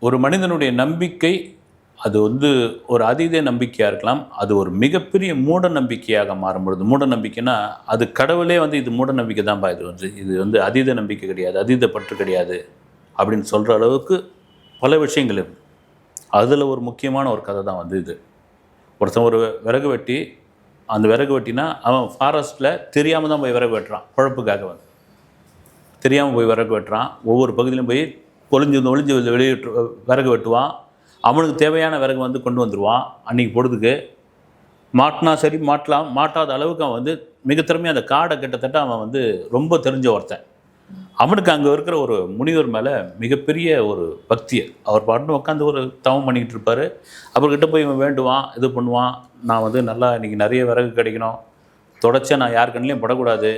ஒரு மனிதனுடைய நம்பிக்கை அது வந்து ஒரு அதீத நம்பிக்கையாக இருக்கலாம். அது ஒரு மிகப்பெரிய மூட நம்பிக்கையாக மாறும்பொழுது, மூட நம்பிக்கைன்னா அது கடவுளே வந்து இது மூட நம்பிக்கை தான்ப்பா, இது வந்து அதீத நம்பிக்கை கிடையாது, அதீத பற்று கிடையாது அப்படின்னு சொல்கிற அளவுக்கு பல விஷயங்கள் இருக்குது. அதில் ஒரு முக்கியமான ஒரு கதை தான் வந்து இது. ஒருத்தன் ஒரு விறகு வெட்டி, அந்த விறகு வெட்டினா அவன் ஃபாரஸ்ட்டில் தெரியாமல் தான் போய் விறகு வெட்டுறான். குழப்புக்காக வந்து தெரியாமல் போய் விறகு வெட்டுறான். ஒவ்வொரு பகுதியிலும் போய் ஒளிஞ்சு வெளியிட்டு விறகு வெட்டுவான். அவனுக்கு தேவையான விறகு வந்து கொண்டு வந்துடுவான். அன்றைக்கி பொழுதுக்கு மாட்டினா சரி, மாட்டாத அளவுக்கு அவன் வந்து மிக திறமையாக அந்த காடை கிட்டத்தட்ட அவன் வந்து ரொம்ப தெரிஞ்ச ஒருத்தன். அவனுக்கு அங்கே இருக்கிற ஒரு முனிவர் மேலே மிகப்பெரிய ஒரு பக்தி. அவர் பாட்டுன்னு உட்காந்து ஒரு தவம் பண்ணிக்கிட்டு இருப்பார். அவர்கிட்ட போய் இவன் வேண்டுவான், இது பண்ணுவான். நான் வந்து நல்லா இன்றைக்கி நிறைய விறகு கிடைக்கணும், தொடச்சா நான் யார் கண்ணிலையும் படக்கூடாது,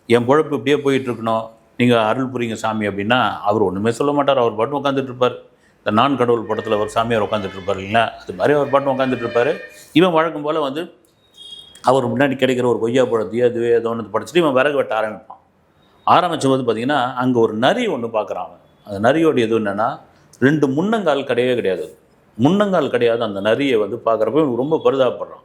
என் பொழப்பு இப்படியே போயிட்டுருக்கணும், நீங்கள் அருள் புரியுங்க சாமி அப்படின்னா அவர் ஒன்றுமே சொல்ல மாட்டார். அவர் பாட்டு உட்காந்துட்டு இருப்பார். இந்த நான் கடவுள் படத்தில் ஒரு சாமியார் உட்காந்துட்டு இருப்பார் இல்லைங்களா, அது மாதிரி அவர் பாட்டு உட்காந்துட்டு இருப்பார். இவன் வழக்கம் போல் வந்து அவர் முன்னாடி கிடைக்கிற ஒரு கொய்யா பழத்தையோ அதுவே ஏதோ ஒன்று படிச்சுட்டு இவன் விறகு வெட்ட ஆரம்பிப்பான். ஆரம்பித்தபோது பார்த்திங்கன்னா அங்கே ஒரு நரி ஒன்று பார்க்குறான். அந்த நரியோட எது என்னென்னா 2 முன்னங்கால் கிடையவே கிடையாது. முன்னங்கால் கிடையாது. அந்த நரியை வந்து பார்க்குறப்ப ரொம்ப பரிதாபப்படுறான்.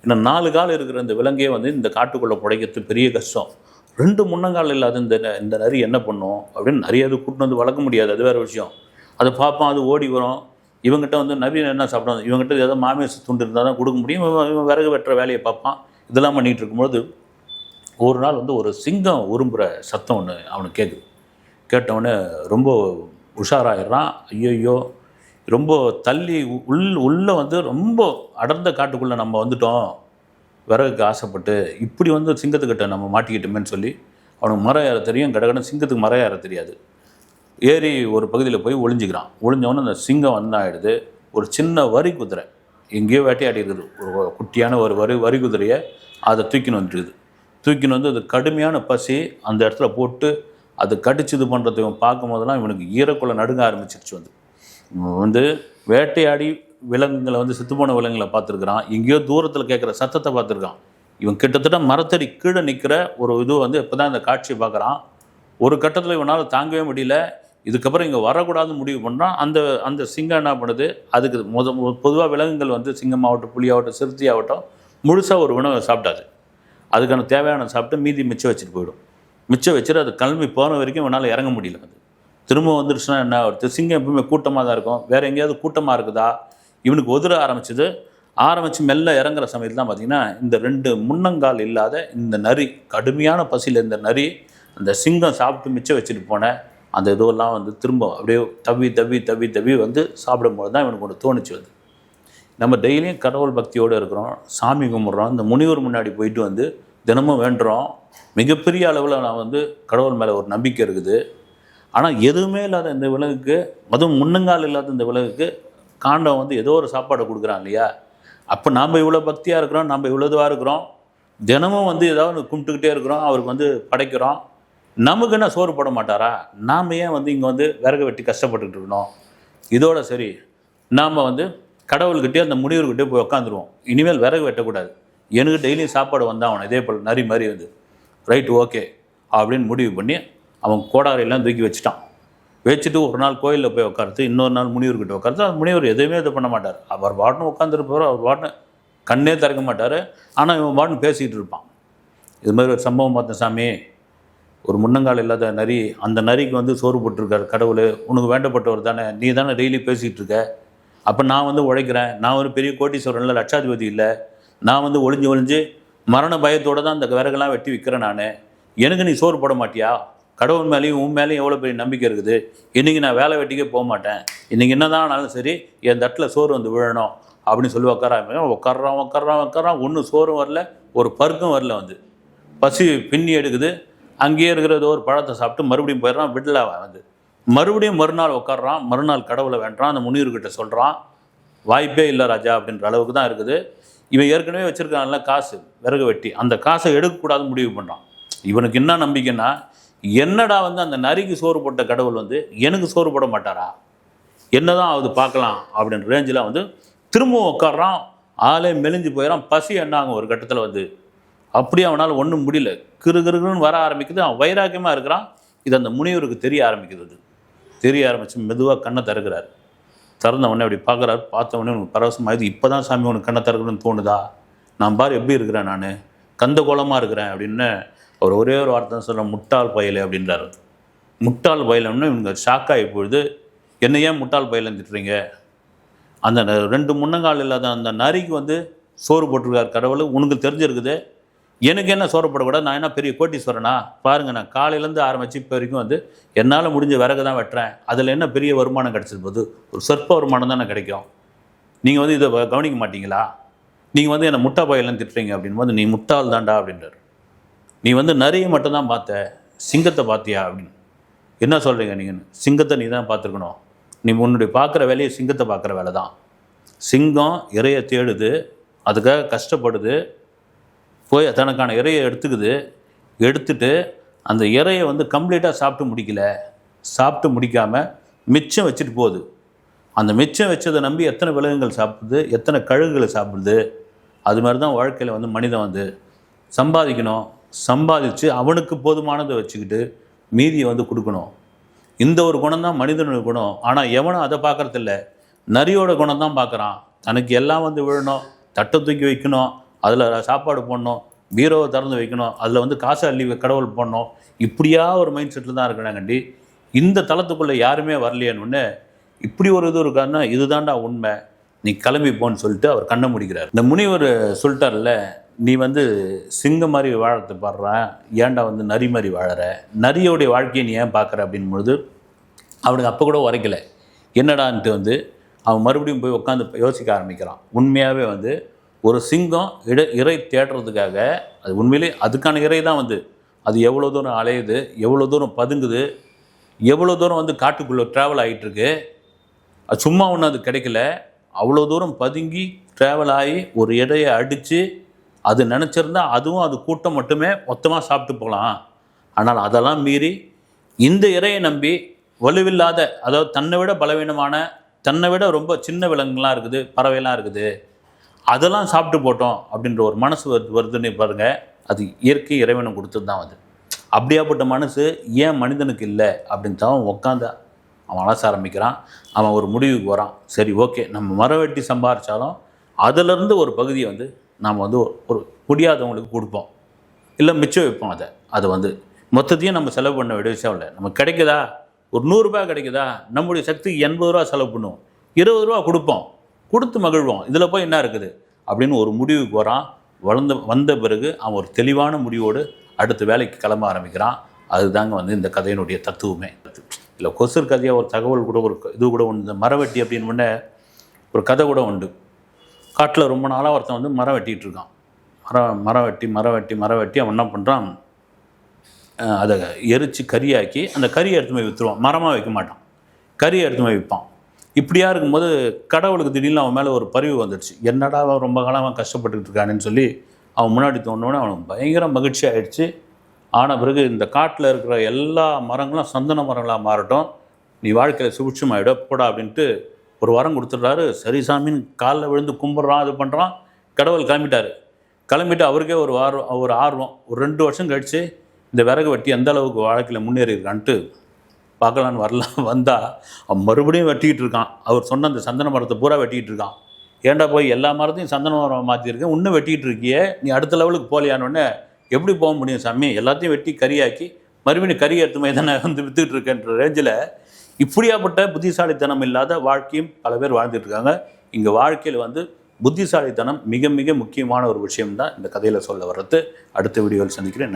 இன்னும் 4 கால் இருக்கிற இந்த விலங்கே வந்து இந்த காட்டுக்குள்ளே புடைக்கிறது பெரிய கஷ்டம். 2 முன்னங்கால் இல்லாத இந்த நரி என்ன பண்ணும் அப்படின்னு நிறைய அது கூட்டின்னு வந்து வளர்க்க முடியாது, அது வேறு விஷயம். அதை பார்ப்பான், அது ஓடி வரும். இவங்ககிட்ட வந்து நரி என்ன சாப்பிடும், இவங்ககிட்ட ஏதோ மாமியார் துண்டு இருந்தால் தான் கொடுக்க முடியும். இவன் விறகு வெட்டுற வேலையை பார்ப்பான். இதெல்லாம் பண்ணிகிட்டு இருக்கும்போது ஒரு நாள் வந்து ஒரு சிங்கம் உரும்புகிற சத்தம் ஒன்று அவனுக்கு கேட்குது. கேட்டவொடனே ரொம்ப உஷாராயிடுறான். ஐயோ, ரொம்ப தள்ளி உள்ளே வந்து ரொம்ப அடர்ந்த காட்டுக்குள்ளே நம்ம வந்துட்டோம், விறகுக்கு ஆசைப்பட்டு இப்படி வந்து சிங்கத்துக்கிட்ட நம்ம மாட்டிக்கிட்டோமேன்னு சொல்லி அவனுக்கு மரம் ஏற தெரியும். கடகடன்னு சிங்கத்துக்கு மரம் ஏற தெரியாது. ஏறி ஒரு பகுதியில் போய் ஒளிஞ்சிக்கிறான். ஒளிஞ்சவொன்னே அந்த சிங்கம் வந்து ஆகிடுது. ஒரு சின்ன வரி குதிரை எங்கேயோ வேட்டையாடி இருக்குது. ஒரு குட்டியான ஒரு வரி குதிரையை அதை தூக்கின்னு வந்துருக்குது. தூக்கின்னு வந்து அது கடுமையான பசி அந்த இடத்துல போட்டு அது கடிச்சு இது பண்ணுறது இவன் பார்க்கும் போதெல்லாம் இவனுக்கு ஈரக்குள்ள நடுங்க ஆரம்பிச்சிருச்சு. வந்து வேட்டையாடி விலங்குகளை வந்து செத்துப்போன விலங்குகளை பார்த்துருக்குறான். எங்கேயோ தூரத்தில் கேட்குற சத்தத்தை பார்த்துருக்கான். இவன் கிட்டத்தட்ட மரத்தடி கீழே நிற்கிற ஒரு இது வந்து இப்போ தான் இந்த காட்சியை பார்க்குறான். ஒரு கட்டத்தில் இவனால் தாங்கவே முடியல. இதுக்கப்புறம் இங்கே வரக்கூடாதுன்னு முடிவு பண்ணுறான். அந்த சிங்கம் என்ன பண்ணுது, அதுக்கு பொதுவாக விலங்குகள் வந்து சிங்கமாகட்டும், புலியாகட்டும், சிறுத்தை ஆகட்டும் முழுசாக ஒரு உணவை சாப்பிட்டாது. அதுக்கான தேவையான சாப்பிட்டு மீதி மிச்சம் வச்சுட்டு போயிடும். மிச்சம் வச்சுட்டு அது கிளம்பி போன வரைக்கும் இவனால் இறங்க முடியல. அது திரும்ப வந்துருச்சுன்னா என்ன ஆகுது, சிங்கம் எப்பவுமே கூட்டமாக தான் இருக்கும். வேறு எங்கேயாவது கூட்டமாக இருக்குதா, இவனுக்கு ஒதுர ஆரம்பித்து மெல்ல இறங்குற சமயத்தில் தான் பார்த்திங்கன்னா இந்த 2 முன்னங்கால் இல்லாத இந்த நரி, கடுமையான பசியில் இந்த நரி அந்த சிங்கம் சாப்பிட்டு மிச்சம் வச்சுட்டு போன அந்த இதுவெல்லாம் வந்து திரும்ப அப்படியே தவி வந்து சாப்பிடும்போது தான் இவனுக்கு ஒன்று தோணுச்சு. வந்து நம்ம டெய்லியும் கடவுள் பக்தியோடு இருக்கிறோம், சாமி கும்பிட்றோம், இந்த முனிவர் முன்னாடி போயிட்டு வந்து தினமும் வேண்டுறோம். மிகப்பெரிய அளவில் நான் வந்து கடவுள் மேலே ஒரு நம்பிக்கை இருக்குது. ஆனால் எதுவுமே இல்லாத இந்த விலங்குக்கு, அதுவும் முன்னங்கால் இல்லாத இந்த விலங்குக்கு காண்டம் வந்து ஏதோ ஒரு சாப்பாடை கொடுக்குறான் இல்லையா. அப்போ நாம் இவ்வளோ பக்தியாக இருக்கிறோம், நம்ம இவ்வளோ இதுவாக இருக்கிறோம், தினமும் வந்து ஏதாவது கும்பிட்டுக்கிட்டே இருக்கிறோம், அவருக்கு வந்து படைக்கிறோம். நமக்கு என்ன சோறு போட மாட்டாரா? நாம் ஏன் வந்து இங்கே வந்து விறகு வெட்டி கஷ்டப்பட்டுக்கிட்டு இருக்கணும்? இதோட சரி, நாம் வந்து கடவுள்கிட்டே அந்த முனிவர்கிட்டே போய் உட்காந்துருவோம். இனிமேல் விறகு வெட்டக்கூடாது, எனக்கு டெய்லியும் சாப்பாடு வந்தால் அவனை இதே போல் நரி மாதிரி வந்து ரைட்டு ஓகே அப்படின்னு முடிவு பண்ணி அவன் கோடாரையெல்லாம் தூக்கி வச்சுட்டு ஒரு நாள் கோயிலில் போய் உட்காந்து, இன்னொரு நாள் முனிவர்கிட்ட உட்காந்து. அந்த முனிவர் எதுவுமே இது பண்ண மாட்டார். அவர் பாட்டுன்னு உட்காந்துருப்பார், அவர் பாட்டுன்னு கண்ணே திறக்க மாட்டார். ஆனால் இவன் பாட்டுன்னு பேசிக்கிட்டு இருப்பான். இது மாதிரி ஒரு சம்பவம் பார்த்தேன் சாமி, ஒரு முன்னங்கால் இல்லாத நரி, அந்த நரிக்கு வந்து சோறு போட்டிருக்காரு கடவுள், உனக்கு வேண்டப்பட்டவர் தானே, நீ தானே டெய்லி பேசிகிட்டு இருக்க. அப்போ நான் வந்து உழைக்கிறேன், நான் ஒரு பெரிய கோட்டீஸ்வரன் இல்லை, லட்சாதிபதி இல்லை, நான் வந்து ஒளிஞ்சு மரண பயத்தோடு தான் அந்த விறகெல்லாம் வெட்டி விற்கிறேன் நான், எனக்கு நீ சோறு போட மாட்டியா? கடவுள் மேலேயும் உன் மேலேயும் எவ்வளோ பெரிய நம்பிக்கை இருக்குது. இன்றைக்கி நான் வேலை வெட்டிக்கே போக மாட்டேன், இன்றைக்கி என்ன தான் ஆனாலும் சரி என் தட்டில் சோறு வந்து விழணும் அப்படின்னு சொல்லி உட்காரான். ஒன்றும் சோறும் வரல, ஒரு பருக்கும் வரல. வந்து பசி பின்னி எடுக்குது. அங்கேயே இருக்கிற ஒரு பழத்தை சாப்பிட்டு மறுபடியும் போயிடுறான். விடல வந்து மறுபடியும் மறுநாள் உட்காடுறான். மறுநாள் கடவுளை வேண்டான். அந்த முனிவர்கிட்ட சொல்கிறான், வாய்ப்பே இல்லை ராஜா அப்படின்ற அளவுக்கு தான் இருக்குது. இவன் ஏற்கனவே வச்சுருக்கான்ல காசு விறகு வெட்டி, அந்த காசை எடுக்கக்கூடாதுன்னு முடிவு பண்ணுறான். இவனுக்கு என்ன நம்பிக்கைன்னா, என்னடா வந்து அந்த நரிக்கு சோறு போட்ட கடவுள் வந்து எனக்கு சோறு போட மாட்டாரா, என்னதான் ஆகுது பார்க்கலாம் அப்படின்ற ரேஞ்சில் வந்து திரும்பவும் உட்காடுறான். ஆளே மெலிஞ்சு போயிடறான். பசி என்ன ஆகும் ஒரு கட்டத்தில் வந்து அப்படியே அவனால் ஒன்றும் முடியல, கிருன்னு வர ஆரம்பிக்குது. அவன் வைராக்கியமாக இருக்கிறான். இது அந்த முனிவருக்கு தெரிய ஆரம்பிக்குது. தெரிய ஆரம்பித்து மெதுவாக கண்ணை திறக்கிறார். திறந்த உடனே அப்படி பார்க்குறாரு. பார்த்த உடனே உனக்கு பரவசமாகுது. இப்போ தான் சாமி உனக்கு கண்ணை திறக்கணும்னு தோணுதா? நான் பாரு எப்படி இருக்கிறேன், நான் கந்த கோலமாக இருக்கிறேன் அப்படின்னு அவர் ஒரே ஒரு வார்த்தை தான் சொல்கிறேன், முட்டாள் பயலே அப்படின்றாரு. முட்டாள் பயலன்னு இவங்க ஷாக் ஆகி போயிடுது. என்ன ஏன் முட்டாள் பயலன்னு திட்டுறீங்க? அந்த 2 முன்னங்கால் இல்லாத அந்த நரிக்கு வந்து சோறு போட்டிருக்கார் கடவுள், உனக்கு தெரிஞ்சிருக்குது. எனக்கு என்ன சோறப்படக்கூடாது? நான் என்ன பெரிய கோட்டீஸ்வரனா? பாருங்கள், நான் காலையிலேருந்து ஆரம்பித்து இப்போ வரைக்கும் வந்து என்னால் முடிஞ்ச விறகு தான் வெட்டுறேன். அதில் என்ன பெரிய வருமானம் கிடச்சிது போது? ஒரு சொற்ப வருமானம் தானே கிடைக்கும். நீங்கள் வந்து இதை கவனிக்க மாட்டீங்களா? நீங்கள் வந்து என்னை முட்டா பயலன்னு திட்டுறீங்க அப்படின்போது, நீ முட்டாள் தாண்டா அப்படின்றார். நீ வந்து நரியை மட்டும்தான் பார்த்த, சிங்கத்தை பார்த்தியா அப்படின்னு. என்ன சொல்கிறீங்க நீங்கள்? சிங்கத்தை நீ தான் பார்த்துருக்கணும். நீ உன்னுடைய பார்க்குற வேலையை சிங்கத்தை பார்க்குற வேலை தான். சிங்கம் இறையை தேடுது, அதுக்காக கஷ்டப்படுது, போய் தனக்கான இறையை எடுத்துட்டு அந்த இறையை வந்து கம்ப்ளீட்டாக சாப்பிட்டு முடிக்கல, சாப்பிட்டு முடிக்காமல் மிச்சம் வச்சுட்டு போகுது. அந்த மிச்சம் வச்சதை நம்பி எத்தனை விலங்குகள் சாப்பிடுது, எத்தனை கழுகுகளை சாப்பிடுது. அது மாதிரி தான் வாழ்க்கையில் வந்து மனிதன் வந்து சம்பாதிக்கணும், சம்பாதிச்சு அவனுக்கு போதுமானதை வச்சுக்கிட்டு மீதியை வந்து கொடுக்கணும். இந்த ஒரு குணம் தான் மனிதனுடைய குணம். ஆனால் எவனும் அதை பார்க்குறதில்ல. நரியோட குணம் தான் பார்க்குறான். தனக்கு எல்லாம் வந்து விழணும், தட்டை தூக்கி வைக்கணும், அதில் சாப்பாடு போடணும், பீரோவை திறந்து வைக்கணும், அதில் வந்து காசை அள்ளி கடவுள் போடணும். இப்படியா ஒரு மைண்ட் செட்டில் தான் இருக்கிறாங்கண்டி. இந்த தளத்துக்குள்ளே யாருமே வரலையேன்னு இப்படி ஒரு இது இருக்காருன்னா, இதுதான்டா உண்மை, நீ கிளம்பி போன்னு சொல்லிட்டு அவர் கண்ணை முடிக்கிறார். இந்த முனிவர் சொல்லிட்டார்ல, நீ வந்து சிங்கம் மாதிரி வாழறது பாடுற, ஏன்டா வந்து நரி மாதிரி வாழற, நரியோடைய வாழ்க்கையை நீ ஏன் பார்க்குற அப்படின்பொழுது அவனுக்கு அப்போ கூட உரைக்கலை. என்னடான்ட்டு வந்து அவன் மறுபடியும் போய் உட்காந்து யோசிக்க ஆரம்பிக்கிறான். உண்மையாகவே வந்து ஒரு சிங்கம் இறை தேடுறதுக்காக, அது உண்மையிலே அதுக்கான இறை தான் வந்து அது எவ்வளோ தூரம் அலையுது, எவ்வளோ தூரம் பதுங்குது, எவ்வளோ தூரம் வந்து காட்டுக்குள்ளே ட்ராவல் ஆகிட்டுருக்கு. அது சும்மா ஒன்றும் அது கிடைக்கல. அவ்வளோ தூரம் பதுங்கி ட்ராவல் ஆகி ஒரு இடையை அடித்து அது நினச்சிருந்தா அதுவும் அது கூட்டம் மட்டுமே மொத்தமாக சாப்பிட்டு போகலாம். ஆனால் அதெல்லாம் மீறி இந்த இறையை நம்பி வலுவில்லாத, அதாவது தன்னை விட பலவீனமான, தன்னை விட ரொம்ப சின்ன விலங்குலாம் இருக்குது, பறவைலாம் இருக்குது, அதெல்லாம் சாப்பிட்டு போட்டோம் அப்படின்ற ஒரு மனசு வருதுன்னு பாருங்கள். அது இயற்கை இறைவனை கொடுத்தது தான் அது. அப்படியாப்பட்ட மனசு ஏன் மனிதனுக்கு இல்லை அப்படின்னு தான் உட்காந்து அவன் அலச ஆரம்பிக்கிறான். அவன் ஒரு முடிவுக்கு வரான். சரி, ஓகே, நம்ம மரம் வெட்டி சம்பாரித்தாலும் அதிலேருந்து ஒரு பகுதியை வந்து நாம் வந்து ஒரு முடியாதவங்களுக்கு கொடுப்போம், இல்லை மிச்சம் வைப்போம். அதை வந்து மொத்தத்தையும் நம்ம செலவு பண்ண வேண்டிய விஷயம் இல்லை. நமக்கு கிடைக்குதா, ஒரு 100 ரூபா கிடைக்குதா, நம்முடைய சக்திக்கு 80 ரூபா செலவு பண்ணுவோம், 20 ரூபா கொடுப்போம், கொடுத்து மகிழ்வோம். இதில் போய் என்ன இருக்குது அப்படின்னு ஒரு முடிவுக்கு வரான். வந்த பிறகு அவன் ஒரு தெளிவான முடிவோடு அடுத்த வேலைக்கு கிளம்ப ஆரம்பிக்கிறான். அதுதாங்க வந்து இந்த கதையினுடைய தத்துவமே. இல்லை கொசுர் கதையாக ஒரு தகவல் கூட, ஒரு இது கூட உண்டு. இந்த மரவெட்டி அப்படின்னு முன்னே ஒரு கதை கூட உண்டு. காட்டில் ரொம்ப நாளாக ஒருத்தன் வந்து மரம் வெட்டிகிட்டு இருக்கான். மரம் வெட்டி அவன் என்ன பண்ணுறான், அதை எரித்து கறியாக்கி அந்த கறியை எடுத்து போய் விற்றுருவான். மரமாக வைக்க மாட்டான், கறியை எடுத்து போய் விற்பான். இப்படியா இருக்கும்போது கடவுளுக்கு திடீர்னு அவன் மேலே ஒரு பரிவு வந்துடுச்சு. என்னடா அவன் ரொம்ப காலமாக கஷ்டப்பட்டுக்கிட்டு இருக்கானேன்னு சொல்லி அவன் முன்னாடி தோணுனோடனே அவனுக்கு பயங்கர மகிழ்ச்சி ஆகிடுச்சு. ஆன பிறகு இந்த காட்டில் இருக்கிற எல்லா மரங்களும் சந்தன மரங்களாக மாறட்டும், நீ வாழ்க்கையில் சுபிட்சமாயிட போடா அப்படின்ட்டு ஒரு வரம் கொடுத்துட்றாரு. சரி சாமின்னு காலில் விழுந்து கும்பிட்றான், இது பண்ணுறான். கடவுள் கிளம்பிட்டு அவருக்கே ஒரு ஆர்வம். ஒரு 2 வருஷம் கழித்து இந்த விறகு வெட்டி எந்த அளவுக்கு வாழ்க்கையில் முன்னேறி இருக்கான்ட்டு பார்க்கலான்னு வந்தால் அவன் மறுபடியும் வெட்டிக்கிட்டு இருக்கான். அவர் சொன்ன அந்த சந்தன மரத்தை பூரா வெட்டிக்கிட்டு இருக்கான். ஏன்டா போய் எல்லா மரத்தையும் சந்தன மரம் மாற்றிருக்கேன், இன்னும் வெட்டிக்கிட்டு இருக்கியே, நீ அடுத்த லெவலுக்கு போகலையானோடனே எப்படி போக முடியும் சாமி, எல்லாத்தையும் வெட்டி கறியாக்கி மறுபடியும் கறி எடுத்து மாதிரி தானே வந்து விற்றுக்கிட்டு இருக்கேன்ற ரேஞ்சில் இப்படியாப்பட்ட புத்திசாலித்தனம் இல்லாத வாழ்க்கையும் பல பேர் வாழ்ந்துட்டு இருக்காங்க. இங்கே வாழ்க்கையில் வந்து புத்திசாலித்தனம் மிக மிக முக்கியமான ஒரு விஷயம்தான் இந்த கதையில் சொல்ல வர்றது. அடுத்த வீடியோவில் சந்திக்கிறேன்.